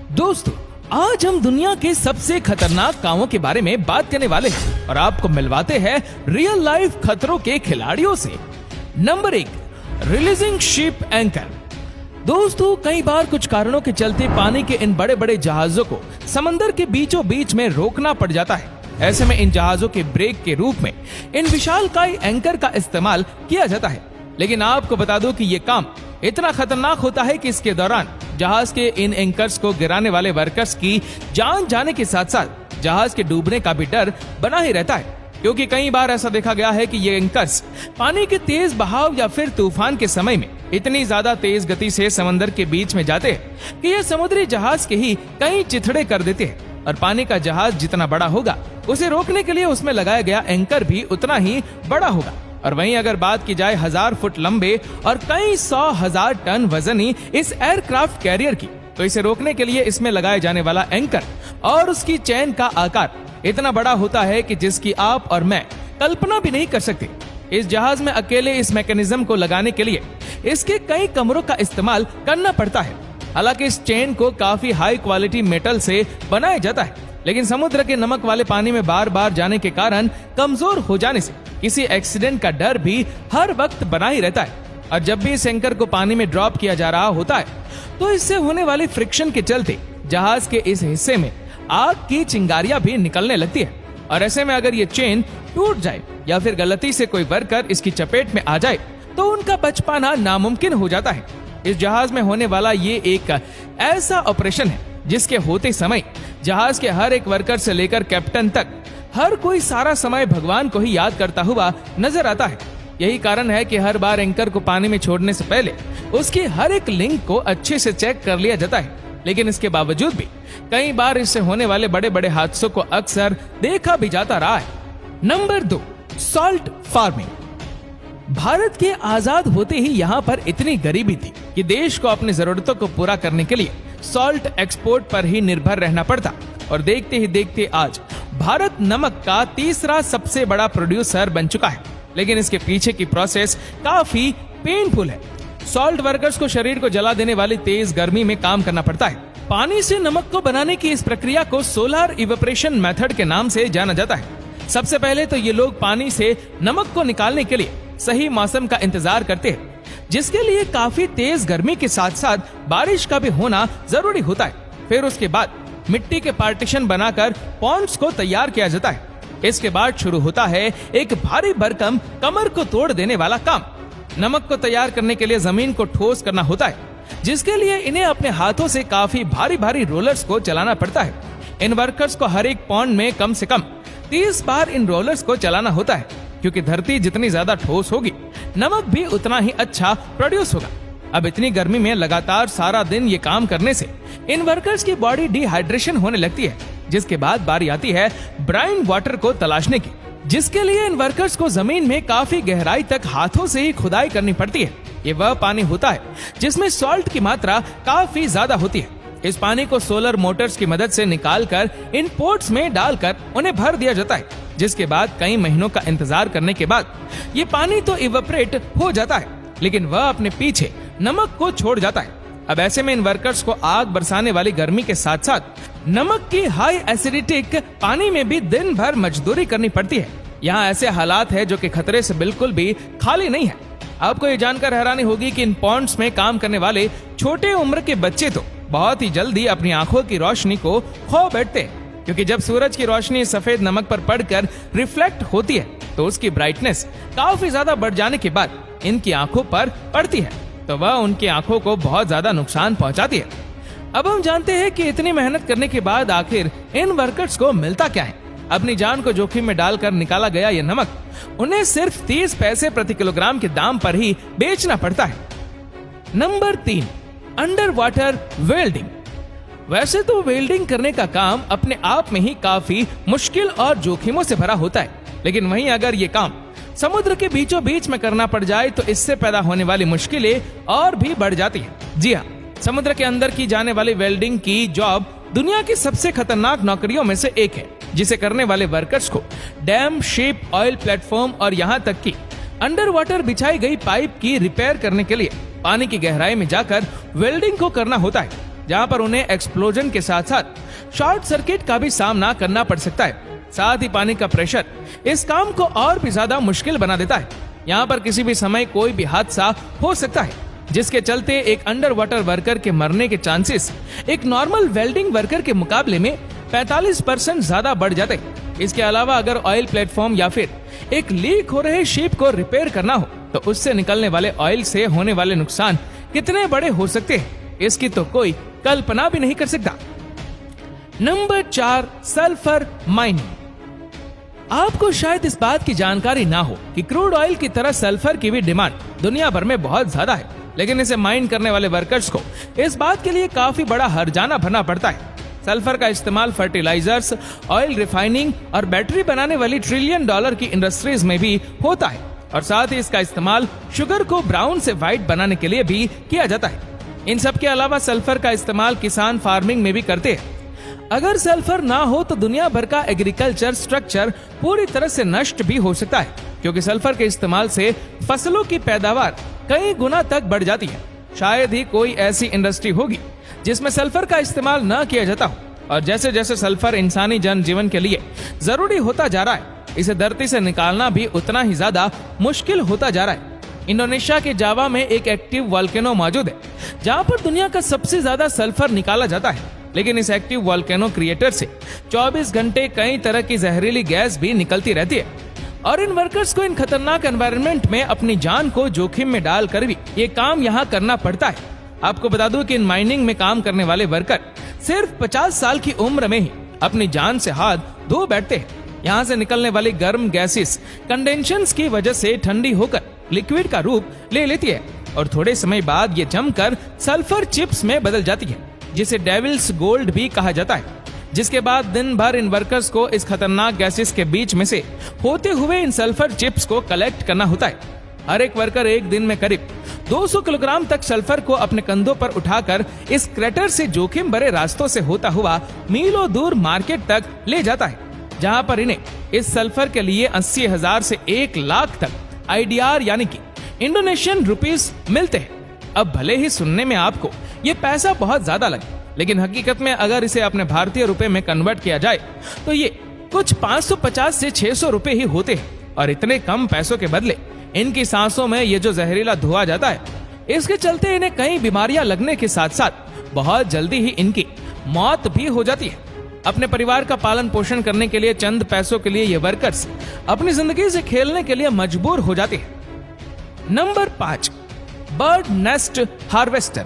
दोस्तों, आज हम दुनिया के सबसे खतरनाक कामों के बारे में बात करने वाले हैं और आपको मिलवाते हैं रियल लाइफ खतरों के खिलाड़ियों से। Number 1, releasing ship anchor. दोस्तों, कई बार कुछ कारणों के चलते पानी के इन बड़े बड़े जहाजों को समंदर के बीचों बीच में रोकना पड़ जाता है। ऐसे में इन जहाजों के ब्रेक के रूप में इन विशालकाय एंकर का इस्तेमाल किया जाता है। लेकिन आपको बता दूं कि ये काम इतना खतरनाक होता है कि इसके दौरान जहाज के इन एंकर्स को गिराने वाले वर्कर्स की जान जाने के साथ साथ जहाज के डूबने का भी डर बना ही रहता है, क्योंकि कई बार ऐसा देखा गया है कि ये एंकर्स पानी के तेज बहाव या फिर तूफान के समय में इतनी ज्यादा तेज गति से समंदर के बीच में जाते हैं कि ये समुद्री जहाज के ही कई चिथड़े कर देते हैं। और पानी का जहाज जितना बड़ा होगा उसे रोकने के लिए उसमें लगाया गया एंकर भी उतना ही बड़ा होगा। और वहीं अगर बात की जाए 1000 फुट लंबे और कई 100,000 टन वजनी इस एयरक्राफ्ट कैरियर की, तो इसे रोकने के लिए इसमें लगाए जाने वाला एंकर और उसकी चेन का आकार इतना बड़ा होता है कि जिसकी आप और मैं कल्पना भी नहीं कर सकते। इस जहाज में अकेले इस मैकेनिज्म को लगाने के लिए इसके कई कमरों का इस्तेमाल करना पड़ता है। हालांकि इस चेन को काफी हाई क्वालिटी मेटल से बनाया जाता है, लेकिन समुद्र के नमक वाले पानी में बार बार जाने के कारण कमजोर हो जाने से किसी एक्सीडेंट का डर भी हर वक्त बना ही रहता है। और जब भी इस एंकर को पानी में ड्रॉप किया जा रहा होता है तो इससे होने वाली फ्रिक्शन के चलते जहाज के इस हिस्से में आग की चिंगारियां भी निकलने लगती है। और ऐसे में अगर ये चेन टूट जाए या फिर गलती से कोई वर्कर इसकी चपेट में आ जाए तो उनका बच पाना नामुमकिन हो जाता है। इस जहाज में होने वाला ये एक ऐसा ऑपरेशन है जिसके होते समय जहाज के हर एक वर्कर से लेकर कैप्टन तक हर कोई सारा समय भगवान को ही याद करता हुआ नजर आता है। यही कारण है कि हर बार एंकर को पानी में छोड़ने से पहले उसकी हर एक लिंक को अच्छे से चेक कर लिया जाता है। लेकिन इसके बावजूद भी कई बार इससे होने वाले बड़े बड़े हादसों को अक्सर देखा भी जाता रहा है। Number 2, salt farming. भारत के आजाद होते ही यहाँ पर इतनी गरीबी थी कि देश को अपनी जरूरतों को पूरा करने के लिए सॉल्ट एक्सपोर्ट पर ही निर्भर रहना पड़ता। और देखते ही देखते आज भारत नमक का तीसरा सबसे बड़ा प्रोड्यूसर बन चुका है। लेकिन इसके पीछे की प्रोसेस काफी पेनफुल है। सॉल्ट वर्कर्स को शरीर को जला देने वाली तेज गर्मी में काम करना पड़ता है। पानी से नमक को बनाने की इस प्रक्रिया को सोलर इवेपोरेशन मेथड के नाम से जाना जाता है। सबसे पहले तो ये लोग पानी से नमक को निकालने के लिए सही मौसम का इंतजार करते हैं, जिसके लिए काफी तेज गर्मी के साथ साथ बारिश का भी होना जरूरी होता है। फिर उसके बाद मिट्टी के पार्टीशन बनाकर पॉन्ड्स को तैयार किया जाता है। इसके बाद शुरू होता है एक भारी भरकम कमर को तोड़ देने वाला काम। नमक को तैयार करने के लिए जमीन को ठोस करना होता है, जिसके लिए इन्हें अपने हाथों से काफी भारी भारी रोलर्स को चलाना पड़ता है। इन वर्कर्स को हर एक पॉन्ड में कम से कम 30 बार इन रोलर्स को चलाना होता है, क्योंकि धरती जितनी ज्यादा ठोस होगी नमक भी उतना ही अच्छा प्रोड्यूस होगा। अब इतनी गर्मी में लगातार सारा दिन ये काम करने से इन वर्कर्स की बॉडी डिहाइड्रेशन होने लगती है, जिसके बाद बारी आती है ब्राइन वाटर को तलाशने की, जिसके लिए इन वर्कर्स को जमीन में काफी गहराई तक हाथों से ही खुदाई करनी पड़ती है। ये वह पानी होता है जिसमें सॉल्ट की मात्रा काफी ज्यादा होती है। इस पानी को सोलर मोटर्स की मदद से निकालकर इन पोर्ट्स में डालकर उन्हें भर दिया जाता है, जिसके बाद कई महीनों का इंतजार करने के बाद ये पानी तो इवेपोरेट हो जाता है, लेकिन वह अपने पीछे नमक को छोड़ जाता है। अब ऐसे में इन वर्कर्स को आग बरसाने वाली गर्मी के साथ साथ नमक की हाई एसिडिटिक पानी में भी दिन भर मजदूरी करनी पड़ती है। यहाँ ऐसे हालात है जो कि खतरे से बिल्कुल भी खाली नहीं है। आपको ये जानकर हैरानी होगी कि इन पॉन्ड्स में काम करने वाले छोटे उम्र के बच्चे तो बहुत ही जल्दी अपनी आंखों की रोशनी को खो बैठते हैं, क्योंकि जब सूरज की रोशनी सफेद नमक पर पड़कर रिफ्लेक्ट होती है तो उसकी ब्राइटनेस काफी ज्यादा बढ़ जाने के बाद इनकी आंखों पर पड़ती है, तो वह उनकी आंखों को बहुत ज्यादा नुकसान पहुंचाती है। अब हम जानते हैं कि इतनी मेहनत करने के बाद आखिर इन वर्कर्स को मिलता क्या है। अपनी जान को जोखिम में डालकर निकाला गया ये नमक उन्हें सिर्फ 30 पैसे प्रति किलोग्राम के दाम पर ही बेचना पड़ता है। Number 3, under water welding. वैसे तो वेल्डिंग करने का काम अपने आप में ही काफी मुश्किल और जोखिमों से भरा होता है, लेकिन वहीं अगर ये काम समुद्र के बीचों बीच में करना पड़ जाए तो इससे पैदा होने वाली मुश्किलें और भी बढ़ जाती हैं। जी हाँ, समुद्र के अंदर की जाने वाली वेल्डिंग की जॉब दुनिया की सबसे खतरनाक नौकरियों में से एक है, जिसे करने वाले वर्कर्स को डैम, शिप, ऑयल प्लेटफॉर्म और यहाँ तक कि अंडर वाटर बिछाई गई पाइप की रिपेयर करने के लिए पानी की गहराई में जाकर वेल्डिंग को करना होता है। जहां पर उन्हें एक्सप्लोजन के साथ साथ शॉर्ट सर्किट का भी सामना करना पड़ सकता है। साथ ही पानी का प्रेशर इस काम को और भी ज्यादा मुश्किल बना देता है। यहाँ पर किसी भी समय कोई भी हादसा हो सकता है, जिसके चलते एक अंडर वाटर वर्कर के मरने के चांसेस एक नॉर्मल वेल्डिंग वर्कर के मुकाबले में 45% ज्यादा बढ़ जाते हैं। इसके अलावा अगर ऑयल प्लेटफॉर्म या फिर एक लीक हो रहे शिप को रिपेयर करना हो तो उससे निकलने वाले ऑयल से होने वाले नुकसान कितने बड़े हो सकते हैं, इसकी तो कोई कल्पना भी नहीं कर सकता। Number 4, sulphur mining. आपको शायद इस बात की जानकारी ना हो कि क्रूड ऑयल की तरह सल्फर की भी डिमांड दुनिया भर में बहुत ज्यादा है, लेकिन इसे माइन करने वाले वर्कर्स को इस बात के लिए काफी बड़ा हर्जाना भरना पड़ता है। सल्फर का इस्तेमाल फर्टिलाइजर्स, ऑयल रिफाइनिंग और बैटरी बनाने वाली $1 ट्रिलियन की इंडस्ट्रीज में भी होता है, और साथ ही इसका इस्तेमाल शुगर को ब्राउन से व्हाइट बनाने के लिए भी किया जाता है। इन सब के अलावा सल्फर का इस्तेमाल किसान फार्मिंग में भी करते हैं। अगर सल्फर ना हो तो दुनिया भर का एग्रीकल्चर स्ट्रक्चर पूरी तरह से नष्ट भी हो सकता है, क्योंकि सल्फर के इस्तेमाल से फसलों की पैदावार कई गुना तक बढ़ जाती है। शायद ही कोई ऐसी इंडस्ट्री होगी जिसमें सल्फर का इस्तेमाल न किया जाता हो, और जैसे जैसे सल्फर इंसानी जनजीवन के लिए जरूरी होता जा रहा है, इसे धरती से निकालना भी उतना ही ज्यादा मुश्किल होता जा रहा है। इंडोनेशिया के जावा में एक एक्टिव वॉल्केनो मौजूद है, जहां पर दुनिया का सबसे ज्यादा सल्फर निकाला जाता है, लेकिन इस एक्टिव वॉल्केनो क्रिएटर से 24 घंटे कई तरह की जहरीली गैस भी निकलती रहती है, और इन वर्कर्स को इन खतरनाक एनवायरनमेंट में अपनी जान को जोखिम में डालकर भी ये काम यहाँ करना पड़ता है। आपको बता दूं कि इन माइनिंग में काम करने वाले वर्कर सिर्फ 50 साल की उम्र में ही अपनी जान से हाथ धो बैठते हैं। यहाँ से निकलने वाली गर्म गैसेस कंडेंशन की वजह से ठंडी होकर लिक्विड का रूप ले लेती है, और थोड़े समय बाद ये जमकर सल्फर चिप्स में बदल जाती है, जिसे डेविल्स गोल्ड भी कहा जाता है। जिसके बाद दिन भर इन वर्कर्स को इस खतरनाक गैसेस के बीच में से होते हुए इन सल्फर चिप्स को कलेक्ट करना होता है। हर एक वर्कर एक दिन में करीब 200 किलोग्राम तक सल्फर को अपने कंधों पर उठाकर इस क्रेटर से जोखिम भरे रास्तों से होता हुआ मीलों दूर मार्केट तक ले जाता है, जहां पर इन्हें इस सल्फर के लिए 80,000 से 1 लाख तक IDR यानी कि इंडोनेशियन रुपीस मिलते हैं। अब भले ही सुनने में आपको ये पैसा बहुत ज्यादा लगे, लेकिन हकीकत में अगर इसे अपने भारतीय रुपए में कन्वर्ट किया जाए तो ये कुछ 550 से 600 रुपए ही होते हैं, और इतने कम पैसों के बदले इनकी सांसों में ये जो जहरीला धुआं जाता है, इसके चलते इन्हें कई बीमारियां लगने के साथ साथ बहुत जल्दी ही इनकी मौत भी हो जाती है। अपने परिवार का पालन पोषण करने के लिए चंद पैसों के लिए ये वर्कर्स अपनी जिंदगी से खेलने के लिए मजबूर हो जाते हैं। Number 5, bird nest harvester.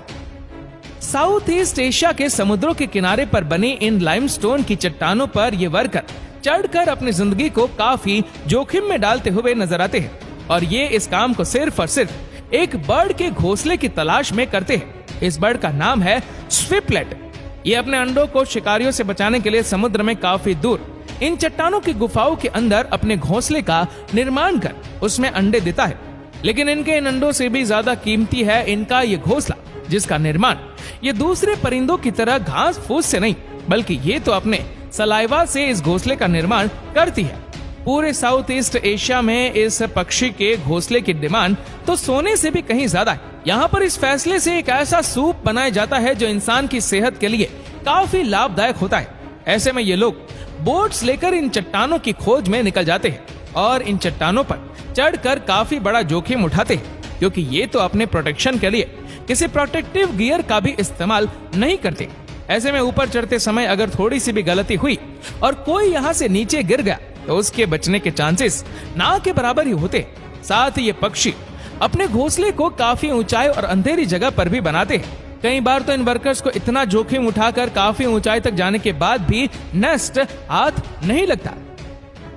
South east Asia के समुद्रों के किनारे पर बनी इन लाइमस्टोन की चट्टानों पर ये वर्कर चढ़कर अपनी जिंदगी को काफी जोखिम में डालते हुए नजर आते हैं, और ये इस काम को सिर्फ और सिर्फ एक बर्ड के घोंसले की तलाश में करते हैं। इस बर्ड का नाम है स्विपलेट। ये अपने अंडों को शिकारियों से बचाने के लिए समुद्र में काफी दूर इन चट्टानों की गुफाओं के अंदर अपने घोंसले का निर्माण कर उसमें अंडे देता है, लेकिन इनके इन अंडों से भी ज्यादा कीमती है इनका ये घोंसला, जिसका निर्माण ये दूसरे परिंदों की तरह घास फूस से नहीं, बल्कि ये तो अपने सलाइवा से इस घोंसले का निर्माण करती है। पूरे साउथ ईस्ट एशिया में इस पक्षी के घोंसले की डिमांड तो सोने से भी कहीं ज्यादा है। यहाँ पर इस फैसले से एक ऐसा सूप बनाया जाता है जो इंसान की सेहत के लिए काफी लाभदायक होता है। ऐसे में ये लोग बोट्स लेकर इन चट्टानों की खोज में निकल जाते हैं, और इन चट्टानों पर चढ़कर काफी बड़ा जोखिम उठाते हैं, क्योंकि ये तो अपने प्रोटेक्शन के लिए किसी प्रोटेक्टिव गियर का भी इस्तेमाल नहीं करते। ऐसे में ऊपर चढ़ते समय अगर थोड़ी सी भी गलती हुई और कोई यहाँ से नीचे गिर गया तो उसके बचने के चांसेस ना के बराबर ही होते। साथ ही ये पक्षी अपने घोंसले को काफी ऊंचाई और अंधेरी जगह पर भी बनाते हैं। कई बार तो इन वर्कर्स को इतना जोखिम उठाकर काफी ऊंचाई तक जाने के बाद भी नेस्ट हाथ नहीं लगता।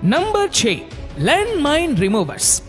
Number 6, land mine removers.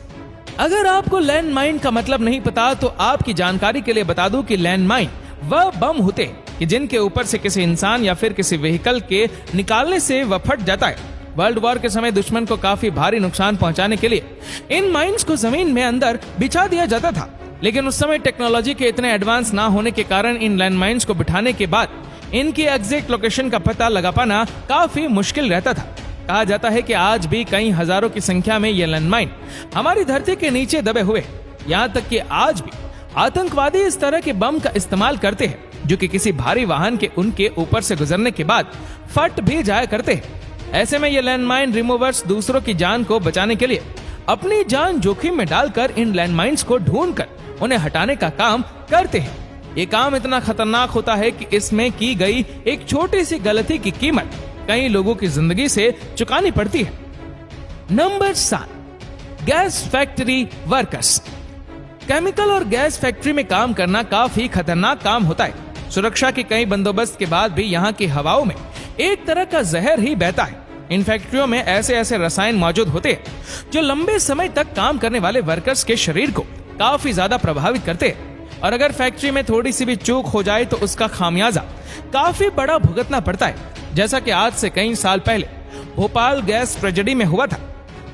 अगर आपको लैंड माइन का मतलब नहीं पता तो आपकी जानकारी के लिए बता दूं कि लैंड माइन वह बम होते हैं कि जिनके ऊपर से किसी इंसान या फिर किसी व्हीकल के निकालने से वह फट जाता है। वर्ल्ड वॉर के समय दुश्मन को काफी भारी नुकसान पहुंचाने के लिए इन माइंस को जमीन में अंदर बिछा दिया जाता था, लेकिन उस समय टेक्नोलॉजी के इतने एडवांस ना होने के कारण इन लैंड माइंस को बिठाने के बाद इनकी एग्जैक्ट लोकेशन का पता लगा पाना काफी मुश्किल रहता था। कहा जाता है कि आज भी कई हजारों की संख्या में ये लैंड माइन हमारी धरती के नीचे दबे हुए, यहाँ तक कि आज भी आतंकवादी इस तरह के बम का इस्तेमाल करते हैं जो कि किसी भारी वाहन के उनके ऊपर से गुजरने के बाद फट भी जाया करते हैं। ऐसे में ये लैंडमाइन रिमूवर्स दूसरों की जान को बचाने के लिए अपनी जान जोखिम में डालकर इन लैंडमाइंस को ढूंढकर उन्हें हटाने का काम करते हैं। ये काम इतना खतरनाक होता है कि इसमें की गई एक छोटी सी गलती की कीमत कई लोगों की जिंदगी से चुकानी पड़ती है। Number 7, gas factory workers. Chemical और गैस फैक्ट्री में काम करना काफी खतरनाक काम होता है। सुरक्षा के कई बंदोबस्त के बाद भी यहाँ की हवाओं में एक तरह का जहर ही बहता है। इन फैक्ट्रियों में ऐसे ऐसे रसायन मौजूद होते हैं जो लंबे समय तक काम करने वाले वर्कर्स के शरीर को काफी ज्यादा प्रभावित करते हैं, और अगर फैक्ट्री में थोड़ी सी भी चूक हो जाए तो उसका खामियाजा काफी बड़ा भुगतना पड़ता है। जैसा कि आज से कई साल पहले भोपाल गैस ट्रेजेडी में हुआ था।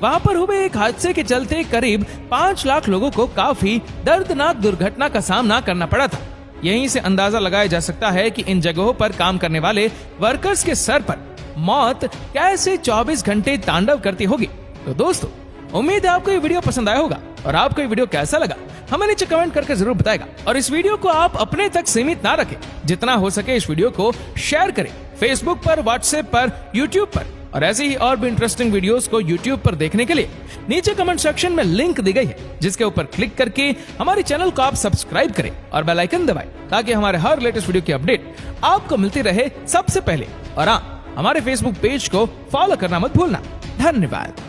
वहां पर हुए एक हादसे के चलते करीब 5 लाख लोगों को काफी दर्दनाक दुर्घटना का सामना करना पड़ा था। यहीं से अंदाजा लगाया जा सकता है कि इन जगहों पर काम करने वाले वर्कर्स के सर पर मौत कैसे 24 घंटे तांडव करती होगी। तो दोस्तों, उम्मीद है आपको ये वीडियो पसंद आया होगा, और आपको ये वीडियो कैसा लगा हमें नीचे कमेंट करके जरूर बताएगा। और इस वीडियो को आप अपने तक सीमित ना रखें, जितना हो सके इस वीडियो को शेयर करें फेसबुक पर, व्हाट्सएप पर, यूट्यूब पर। और ऐसी ही और भी इंटरेस्टिंग वीडियोस को यूट्यूब पर देखने के लिए नीचे कमेंट सेक्शन में लिंक दी गई है, जिसके ऊपर क्लिक करके हमारे चैनल को आप सब्सक्राइब करें और बेल आइकन दबाएं, ताकि हमारे हर लेटेस्ट वीडियो की अपडेट आपको मिलती रहे सबसे पहले। और हाँ, हमारे फेसबुक पेज को फॉलो करना मत भूलना। धन्यवाद।